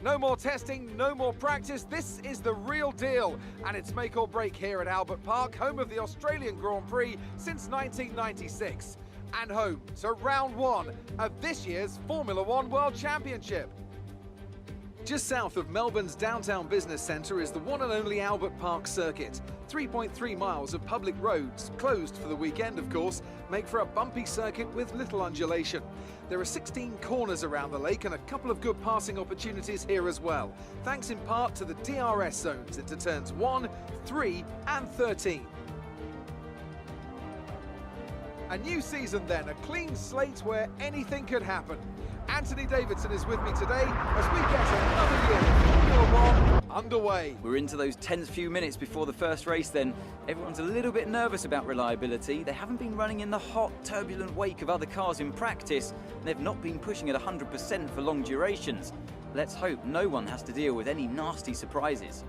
No more testing, no more practice. This is the real deal. And it's make or break here at Albert Park, home of the Australian Grand Prix since 1996. And home to round one of this year's Formula One World Championship. Just south of Melbourne's downtown business centre is the one and only Albert Park circuit. 3.3 miles of public roads, closed for the weekend of course, make for a bumpy circuit with little undulation. There are 16 corners around the lake and a couple of good passing opportunities here as well, thanks in part to the DRS zones into turns 1, 3 and 13. A new season then, a clean slate where anything could happen. Anthony Davidson is with me today as we get another year of Formula One underway. We're into those tense few minutes before the first race then. Everyone's a little bit nervous about reliability. They haven't been running in the hot, turbulent wake of other cars in practice, and they've not been pushing at 100% for long durations. Let's hope no one has to deal with any nasty surprises.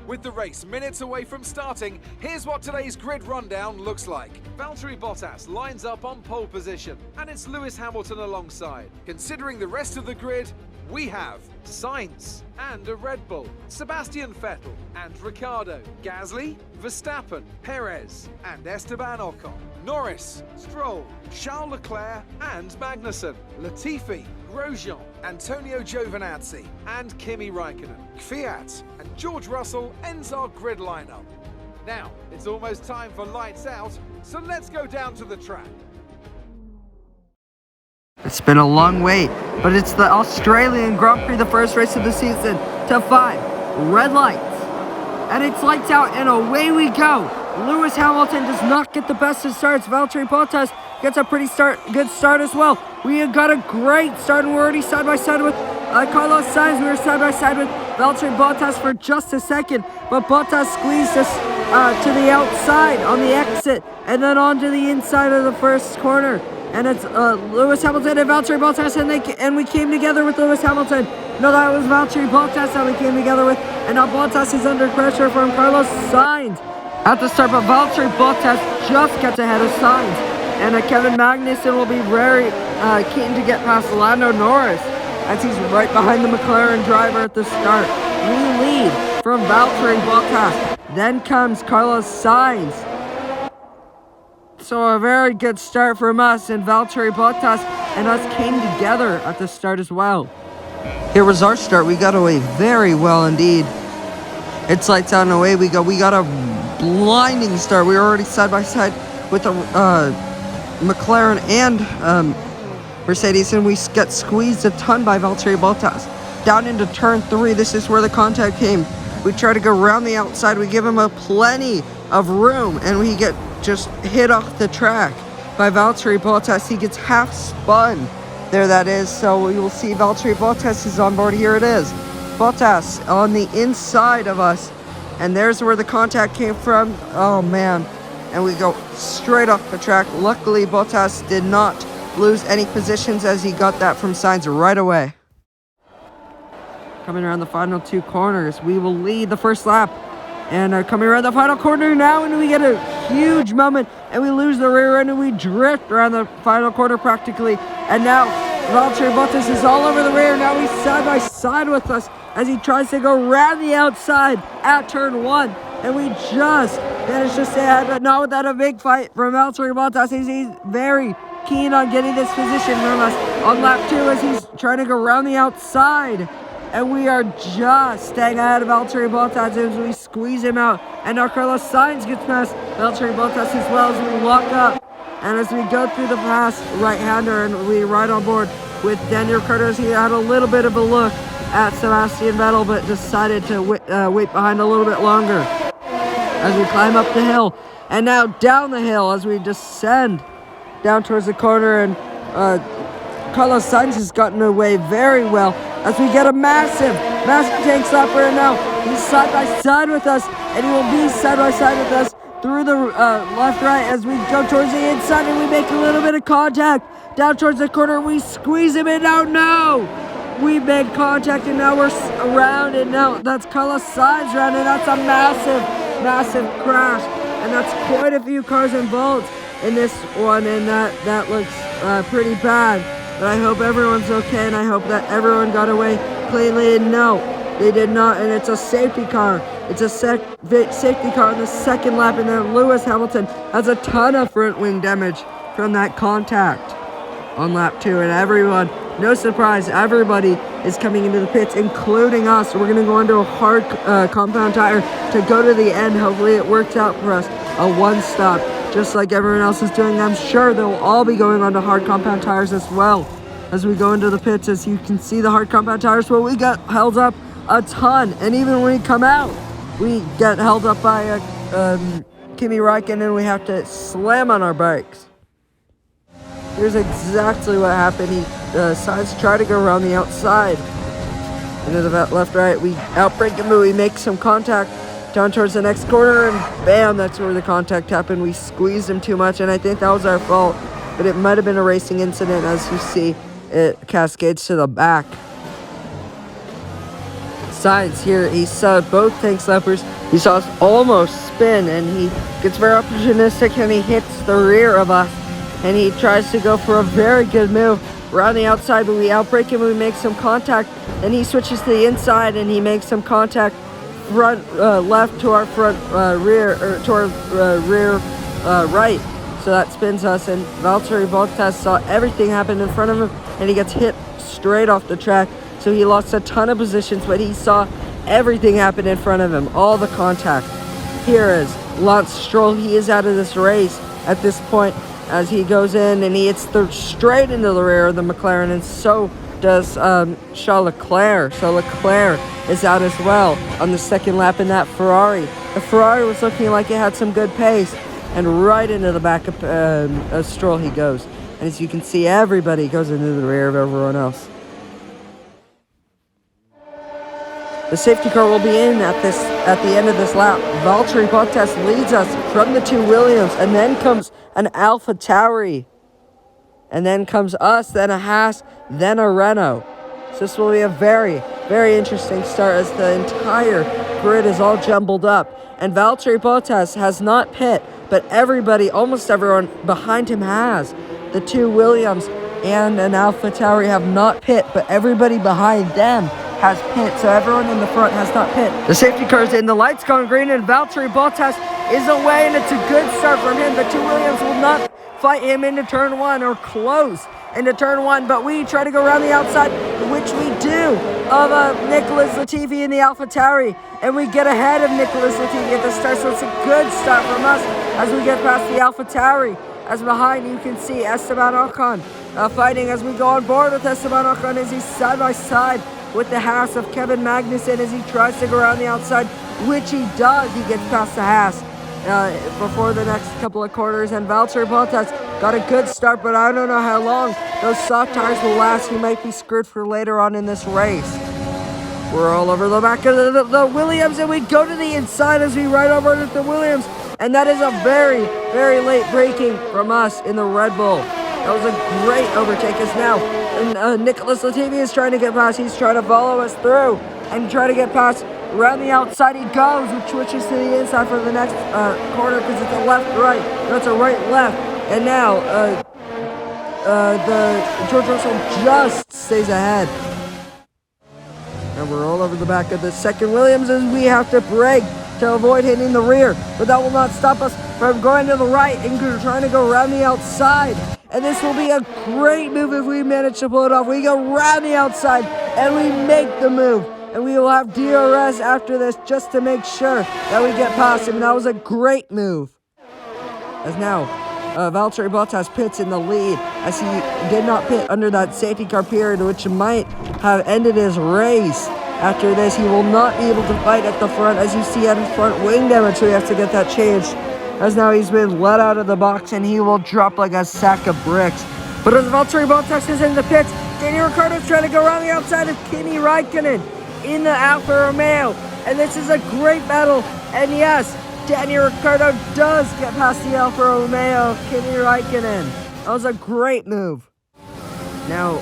With the race minutes away from starting, here's what today's grid rundown looks like. Valtteri Bottas lines up on pole position, and it's Lewis Hamilton alongside. Considering the rest of the grid, we have Sainz and a Red Bull, Sebastian Vettel and Ricciardo, Gasly, Verstappen, Perez and Esteban Ocon, Norris, Stroll, Charles Leclerc and Magnussen, Latifi, Grosjean, Antonio Giovinazzi and Kimi Raikkonen, Kvyat and George Russell ends our grid lineup. Now, it's almost time for lights out, so let's go down to the track. It's been a long wait, but it's the Australian Grand Prix, the first race of the season, to 5 red lights. And it's lights out and away we go. Lewis Hamilton does not get the best of starts. Valtteri Bottas gets a pretty good start as well. We have got a great start and we're already side by side with Carlos Sainz. We were side by side with Valtteri Bottas for just a second, but Bottas squeezed us to the outside on the exit and then onto the inside of the first corner. And it's Lewis Hamilton and Valtteri Bottas, and we came together with Lewis Hamilton. No, that was Valtteri Bottas that we came together with, and now Bottas is under pressure from Carlos Sainz at the start, but Valtteri Bottas just gets ahead of Sainz, and Kevin Magnussen will be very keen to get past Lando Norris as he's right behind the McLaren driver at the start. We lead from Valtteri Bottas, then comes Carlos Sainz. So a very good start from us, and Valtteri Bottas and us came together at the start as well. Here was our start. We got away very well indeed. It's lights out and away we go. We got a blinding start. We were already side by side with the McLaren and Mercedes, and we get squeezed a ton by Valtteri Bottas. Down into turn 3, this is where the contact came. We try to go around the outside. We give him a plenty of room, and we get just hit off the track by Valtteri Bottas. He gets half spun there, that is. So we will see Valtteri Bottas is on board. Here it is. Bottas on the inside of us. And there's where the contact came from. Oh, man. And we go straight off the track. Luckily, Bottas did not lose any positions as he got that from Sainz right away. Coming around the final 2 corners, we will lead the first lap. And coming around the final corner now, and we get a huge moment, and we lose the rear end, and we drift around the final corner practically. And now Valtteri Bottas is all over the rear. Now he's side by side with us as he tries to go around the outside at turn 1. And we just managed to stay ahead, but not without a big fight from Valtteri Bottas. He's very keen on getting this position from us on lap 2 as he's trying to go around the outside. And we are just staying ahead of Valtteri Bottas as we squeeze him out. And now Carlos Sainz gets past Valtteri Bottas as well as we lock up. And as we go through the pass right-hander and we ride on board with Daniel Ricciardo, he had a little bit of a look at Sebastian Vettel, but decided to wait behind a little bit longer as we climb up the hill. And now down the hill as we descend down towards the corner, and Carlos Sainz has gotten away very well as we get a massive tank slapper, and now he's side by side with us, and he will be side by side with us through the left-right as we go towards the inside, and we make a little bit of contact down towards the corner. We squeeze him in. Now, no! We made contact, and now we're around, and now that's Carlos Sainz round, and that's a massive crash, and that's quite a few cars involved in this one, and that looks pretty bad. But I hope everyone's okay, and I hope that everyone got away cleanly, and no, they did not, and it's a safety car. It's a safety car on the second lap, and then Lewis Hamilton has a ton of front wing damage from that contact on lap 2, and everyone, no surprise, everybody is coming into the pits, including us. We're going to go into a hard compound tire to go to the end. Hopefully it works out for us. A one stop, just like everyone else is doing. I'm sure they'll all be going onto hard compound tires as well as we go into the pits. As you can see, the hard compound tires, well, we got held up a ton, and even when we come out, we get held up by Kimi Räikkönen, and we have to slam on our brakes. Here's exactly what happened. He decides to try to go around the outside. Into the left, right. We outbrake him, but we make some contact down towards the next corner, and bam, that's where the contact happened. We squeezed him too much, and I think that was our fault. But it might have been a racing incident. As you see, it cascades to the back. Sainz here, he saw both tank slappers. He saw us almost spin, and he gets very opportunistic, and he hits the rear of us. And he tries to go for a very good move around the outside, but we outbrake him and we make some contact. And he switches to the inside and he makes some contact front left to our front rear, or to our rear right. So that spins us, and Valtteri Bottas saw everything happen in front of him, and he gets hit straight off the track. So he lost a ton of positions, but he saw everything happen in front of him, all the contact. Here is Lance Stroll. He is out of this race at this point, as he goes in and he hits straight into the rear of the McLaren, and so does Charles Leclerc. So Leclerc is out as well on the second lap in that Ferrari. The Ferrari was looking like it had some good pace, and right into the back of Stroll he goes. And as you can see, everybody goes into the rear of everyone else. The safety car will be in at the end of this lap. Valtteri Bottas leads us from the two Williams, and then comes an AlphaTauri, and then comes us, then a Haas, then a Renault. So this will be a very, very interesting start, as the entire grid is all jumbled up. And Valtteri Bottas has not pit, but everybody, almost everyone behind him has. The two Williams and an AlphaTauri have not pit, but everybody behind them has pit, so everyone in the front has not pit. The safety car is in, the lights gone green, and Valtteri Bottas is away, and it's a good start from him. The two Williams will not fight him into turn 1, or close into turn 1, but we try to go around the outside, which we do, of Nicholas Latifi in the AlphaTauri, and we get ahead of Nicholas Latifi at the start, so it's a good start from us as we get past the AlphaTauri. As behind you can see Esteban Ocon fighting as we go on board with Esteban Ocon, as he's side by side with the Haas of Kevin Magnussen as he tries to go around the outside, which he does. He gets past the Haas before the next couple of quarters, and Valtteri Bottas got a good start, but I don't know how long those soft tires will last. He might be screwed for later on in this race. We're all over the back of the Williams, and we go to the inside as we ride over with the Williams, and that is a very, very late braking from us in the Red Bull. That was a great overtake, as now Nicholas Latifi is trying to get past. He's trying to follow us through and try to get past. Around the outside he goes, which switches to the inside for the next corner, because it's a left-right. That's a right-left. And now the George Russell just stays ahead. And we're all over the back of the second Williams as we have to brake to avoid hitting the rear. But that will not stop us from going to the right and trying to go around the outside. And this will be a great move if we manage to pull it off. We go around the outside and we make the move. And we will have DRS after this just to make sure that we get past him. That was a great move. As now, Valtteri Bottas pits in the lead as he did not pit under that safety car period, which might have ended his race. After this, he will not be able to fight at the front, as you see at his front wing damage, so he has to get that changed. As now he's been let out of the box and he will drop like a sack of bricks. But as Valtteri Bottas is in the pits, Daniel Ricciardo's trying to go around the outside of Kimi Räikkönen in the Alfa Romeo. And this is a great battle. And yes, Daniel Ricciardo does get past the Alfa Romeo of Kimi Räikkönen. That was a great move. Now,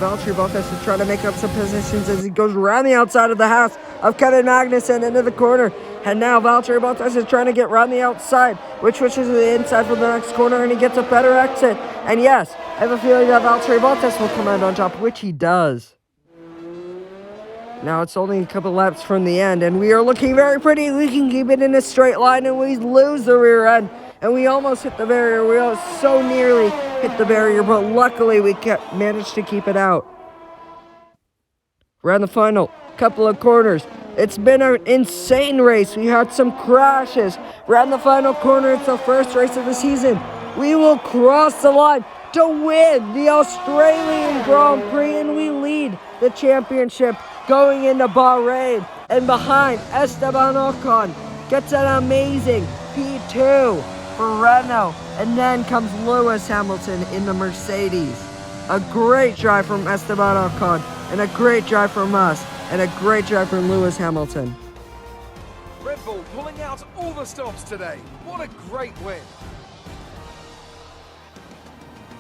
Valtteri Bottas is trying to make up some positions as he goes around the outside of the Haas of Kevin Magnussen into the corner. And now Valtteri Bottas is trying to get around the outside, which switches to the inside for the next corner, and he gets a better exit. And yes, I have a feeling that Valtteri Bottas will come out on top, which he does. Now it's only a couple laps from the end, and we are looking very pretty. We can keep it in a straight line, and we lose the rear end, and we almost hit the barrier. We so nearly hit the barrier, but luckily we managed to keep it out. We're on the final couple of corners. It's been an insane race. We had some crashes. We're on the final corner. It's the first race of the season. We will cross the line to win the Australian Grand Prix, and we lead the championship going into Bahrain. And behind, Esteban Ocon gets an amazing P2 for Renault. And then comes Lewis Hamilton in the Mercedes. A great drive from Esteban Ocon, and a great drive from us, and a great drive from Lewis Hamilton. Red Bull pulling out all the stops today. What a great win.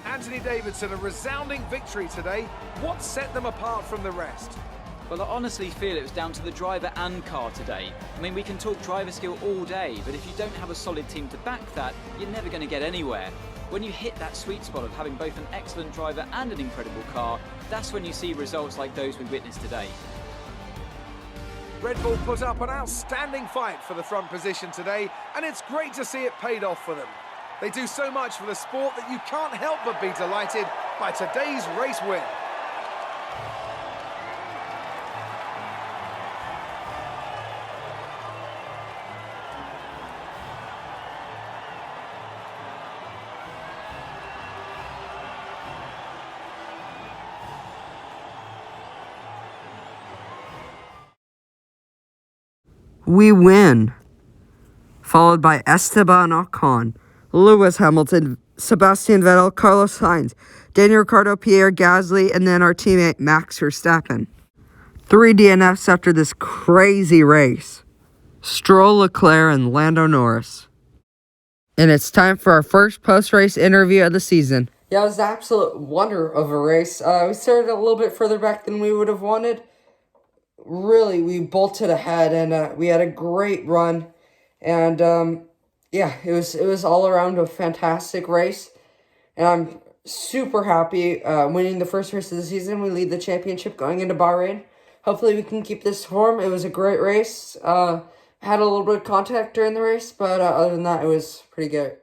Anthony Davidson, a resounding victory today. What set them apart from the rest? Well, I honestly feel it was down to the driver and car today. I mean, we can talk driver skill all day, but if you don't have a solid team to back that, you're never going to get anywhere. When you hit that sweet spot of having both an excellent driver and an incredible car, that's when you see results like those we witnessed today. Red Bull put up an outstanding fight for the front position today, and it's great to see it paid off for them. They do so much for the sport that you can't help but be delighted by today's race win. We win, followed by Esteban Ocon, Lewis Hamilton, Sebastian Vettel, Carlos Sainz, Daniel Ricciardo, Pierre Gasly, and then our teammate Max Verstappen. 3 DNFs after this crazy race. Stroll, Leclerc, and Lando Norris. And it's time for our first post-race interview of the season. Yeah, it was an absolute wonder of a race. We started a little bit further back than we would have wanted. Really, we bolted ahead, and we had a great run. And yeah, it was all around a fantastic race. And I'm super happy winning the first race of the season. We lead the championship going into Bahrain. Hopefully we can keep this form. It was a great race. Had a little bit of contact during the race, but other than that, it was pretty good.